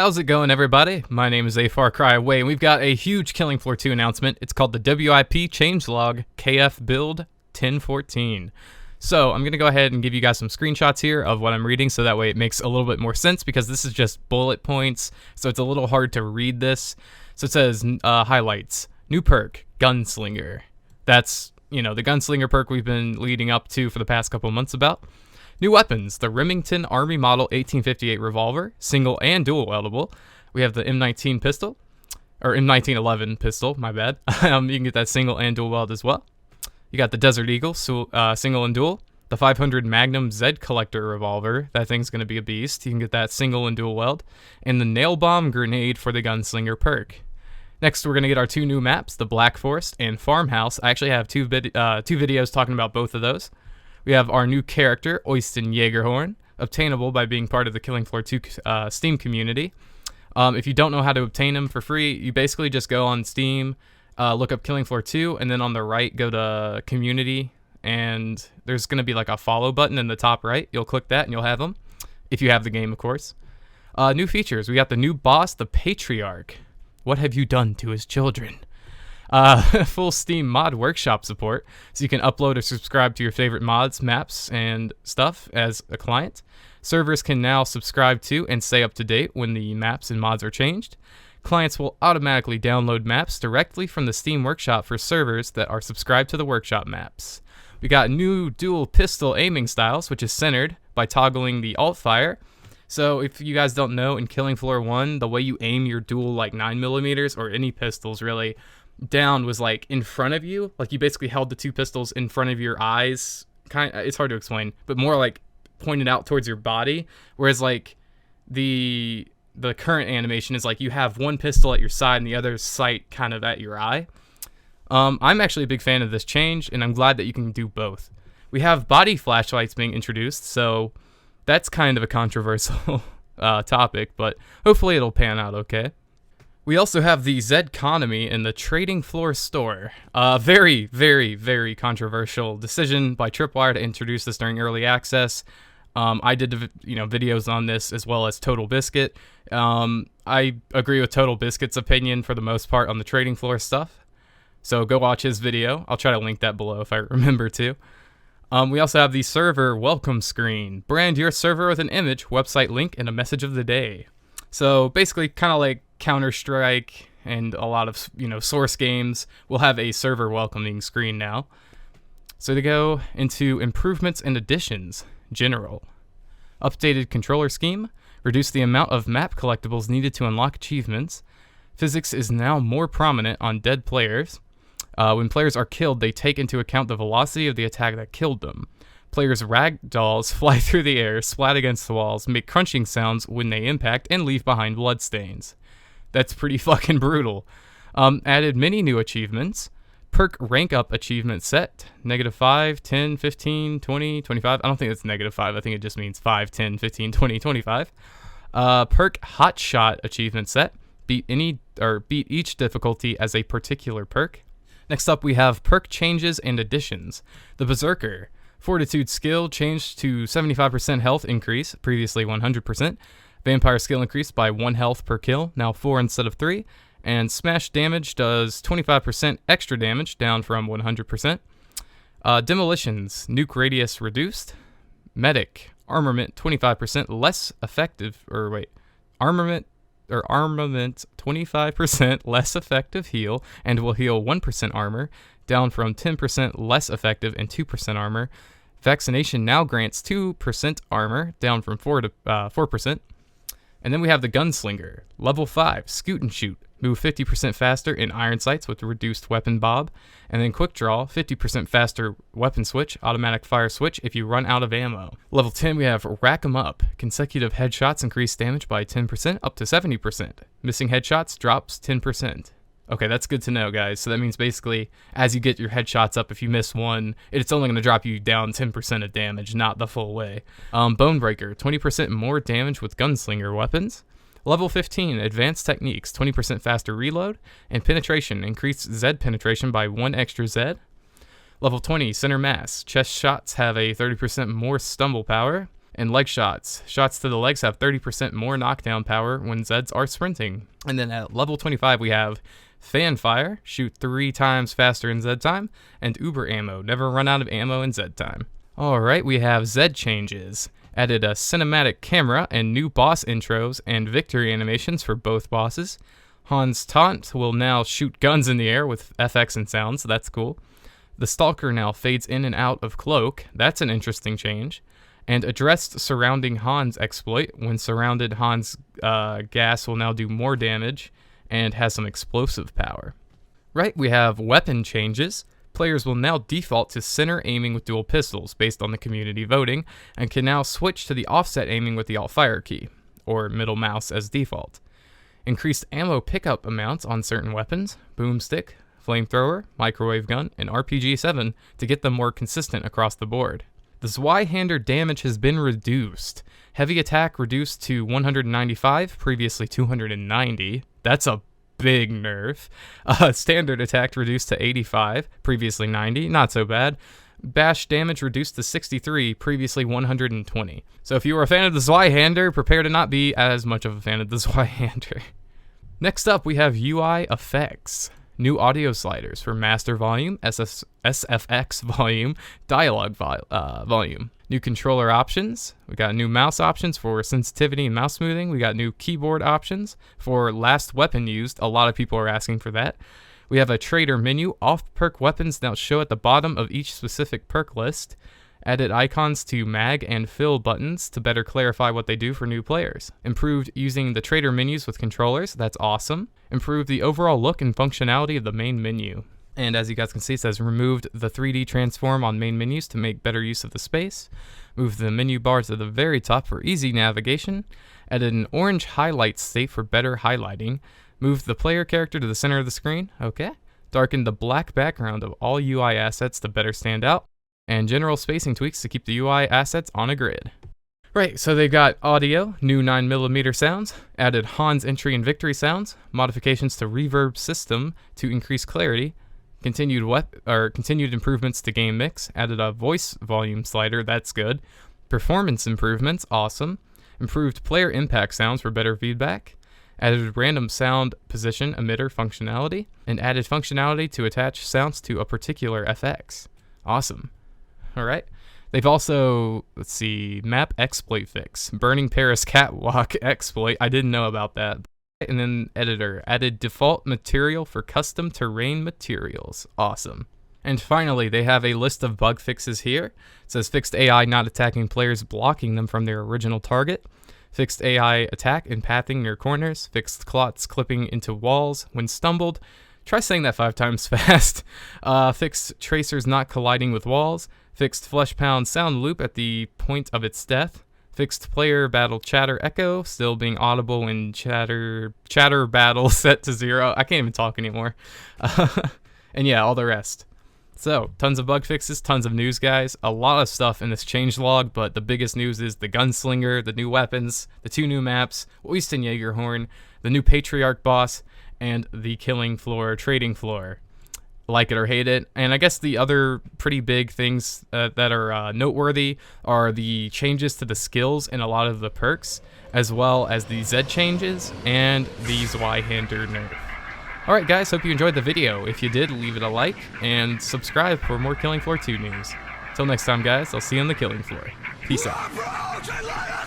How's it going, everybody? My name is A Far Cry Away, and we've got a huge Killing Floor 2 announcement. It's called the WIP Changelog KF Build 1014. So I'm going to go ahead and give you guys some screenshots here of what I'm reading, so that way it makes a little bit more sense, because this is just bullet points, so it's a little hard to read this. So it says, highlights, new perk, Gunslinger. That's, the Gunslinger perk we've been leading up to for the past couple months about. New weapons, the Remington Army Model 1858 revolver, single and dual wieldable. We have the M19 pistol, or M1911 pistol, my bad. You can get that single and dual weld as well. You got the Desert Eagle, single and dual. The 500 Magnum Z-Collector revolver, that thing's going to be a beast. You can get that single and dual weld. And the Nail Bomb Grenade for the Gunslinger perk. Next, we're going to get our two new maps, the Black Forest and Farmhouse. I actually have two videos talking about both of those. We have our new character, Oyston Jaegerhorn, obtainable by being part of the Killing Floor 2 Steam community. If you don't know how to obtain him for free, you basically just go on Steam, look up Killing Floor 2, and then on the right, go to Community, and there's going to be like a follow button in the top right. You'll click that, and you'll have him, if you have the game, of course. New features. We got the new boss, the Patriarch. What have you done to his children? Full Steam mod workshop support, so you can upload or subscribe to your favorite mods, maps, and stuff as a client. Servers can now subscribe to and stay up to date when the maps and mods are changed. Clients will automatically download maps directly from the Steam workshop for servers that are subscribed to the workshop maps. We got new dual pistol aiming styles, which is centered by toggling the alt fire. So if you guys don't know, in Killing Floor 1, the way you aim your dual 9mm or any pistols really down was in front of you. You basically held the two pistols in front of your eyes. It's hard to explain, but more pointed out towards your body. Whereas the current animation is you have one pistol at your side and the other sight kind of at your eye. I'm actually a big fan of this change, and I'm glad that you can do both. We have body flashlights being introduced, so that's kind of a controversial topic, but hopefully it'll pan out okay. We also have the Zed-Conomy in the Trading Floor store. Very, very, very controversial decision by Tripwire to introduce this during early access. I did videos on this as well as Total Biscuit. I agree with Total Biscuit's opinion for the most part on the Trading Floor stuff. So go watch his video. I'll try to link that below if I remember to. We also have the server welcome screen. Brand your server with an image, website link, and a message of the day. So basically kind of like Counter-Strike and a lot of Source games will have a server welcoming screen now. So to go into improvements and additions, general. Updated controller scheme, reduce the amount of map collectibles needed to unlock achievements. Physics is now more prominent on dead players. When players are killed, they take into account the velocity of the attack that killed them. Players' ragdolls fly through the air, splat against the walls, make crunching sounds when they impact, and leave behind bloodstains. That's pretty fucking brutal. Added many new achievements. Perk rank up achievement set. -5, 10, 15, 20, 25. I don't think it's -5. I think it just means 5, 10, 15, 20, 25. Perk hot shot achievement set. Beat each difficulty as a particular perk. Next up, we have perk changes and additions. The Berserker. Fortitude skill changed to 75% health increase, previously 100%. Vampire skill increased by 1 health per kill, now 4 instead of 3. And smash damage does 25% extra damage, down from 100%. Demolitions, nuke radius reduced. Medic, armament 25% less effective, armament 25% less effective heal, and will heal 1% armor, down from 10% less effective and 2% armor. Vaccination now grants 2% armor, down from 4%. And then we have the Gunslinger, level 5, scoot and shoot. Move 50% faster in iron sights with reduced weapon bob. And then quick draw, 50% faster weapon switch, automatic fire switch if you run out of ammo. Level 10, we have Rack 'em Up. Consecutive headshots increase damage by 10% up to 70%. Missing headshots drops 10%. Okay, that's good to know, guys. So that means basically, as you get your headshots up, if you miss one, it's only going to drop you down 10% of damage, not the full way. Bonebreaker, 20% more damage with Gunslinger weapons. Level 15, Advanced Techniques, 20% faster reload. And Penetration, increased Zed penetration by 1 extra Zed. Level 20, Center Mass, chest shots have a 30% more stumble power. And leg shots. Shots to the legs have 30% more knockdown power when Zeds are sprinting. And then at level 25 we have Fan Fire, shoot 3 times faster in Zed time, and Uber Ammo, never run out of ammo in Zed time. Alright, we have Zed changes. Added a cinematic camera and new boss intros and victory animations for both bosses. Han's Taunt will now shoot guns in the air with FX and sounds, so that's cool. The Stalker now fades in and out of Cloak, that's an interesting change. And addressed surrounding Han's exploit. When surrounded, Han's gas will now do more damage and has some explosive power. Right, we have weapon changes. Players will now default to center aiming with dual pistols based on the community voting, and can now switch to the offset aiming with the Alt-Fire key, or middle mouse as default. Increased ammo pickup amounts on certain weapons, boomstick, flamethrower, microwave gun, and RPG-7 to get them more consistent across the board. The Zweihander damage has been reduced. Heavy attack reduced to 195, previously 290. That's a big nerf. Standard attack reduced to 85, previously 90, not so bad. Bash damage reduced to 63, previously 120. So if you were a fan of the Zweihander, prepare to not be as much of a fan of the Zweihander. Next up, we have UI effects. New audio sliders for master volume, SFX volume, dialogue volume. New controller options. We got new mouse options for sensitivity and mouse smoothing. We got new keyboard options for last weapon used. A lot of people are asking for that. We have a trader menu. Off perk weapons now show at the bottom of each specific perk list. Added icons to mag and fill buttons to better clarify what they do for new players. Improved using the trader menus with controllers. That's awesome. Improved the overall look and functionality of the main menu. And as you guys can see, it says removed the 3D transform on main menus to make better use of the space. Moved the menu bar to the very top for easy navigation. Added an orange highlight state for better highlighting. Moved the player character to the center of the screen. Okay. Darkened the black background of all UI assets to better stand out. And general spacing tweaks to keep the UI assets on a grid. Right, so they got audio, new 9mm sounds, added Han's entry and victory sounds, modifications to reverb system to increase clarity, continued improvements to game mix, added a voice volume slider, that's good, performance improvements, awesome, improved player impact sounds for better feedback, added random sound position emitter functionality, and added functionality to attach sounds to a particular FX. Awesome. Alright. They've also, let's see, map exploit fix. Burning Paris catwalk exploit. I didn't know about that. And then editor. Added default material for custom terrain materials. Awesome. And finally, they have a list of bug fixes here. It says fixed AI not attacking players, blocking them from their original target. Fixed AI attack and pathing near corners. Fixed clots clipping into walls when stumbled. Try saying that 5 times fast. Fixed tracers not colliding with walls. Fixed flesh pound sound loop at the point of its death. Fixed player battle chatter echo, still being audible when chatter battle set to 0. I can't even talk anymore. And yeah, all the rest. So, tons of bug fixes, tons of news, guys. A lot of stuff in this changelog, but the biggest news is the Gunslinger, the new weapons, the 2 new maps, Oysten Jaegerhorn, the new Patriarch boss, and the killing floor, trading floor. Like it or hate it. And I guess the other pretty big things that are noteworthy are the changes to the skills in a lot of the perks, as well as the Zed changes and the Zweihander nerf. Alright guys, hope you enjoyed the video. If you did, leave it a like, and subscribe for more Killing Floor 2 news. Till next time guys, I'll see you on the Killing Floor. Peace out.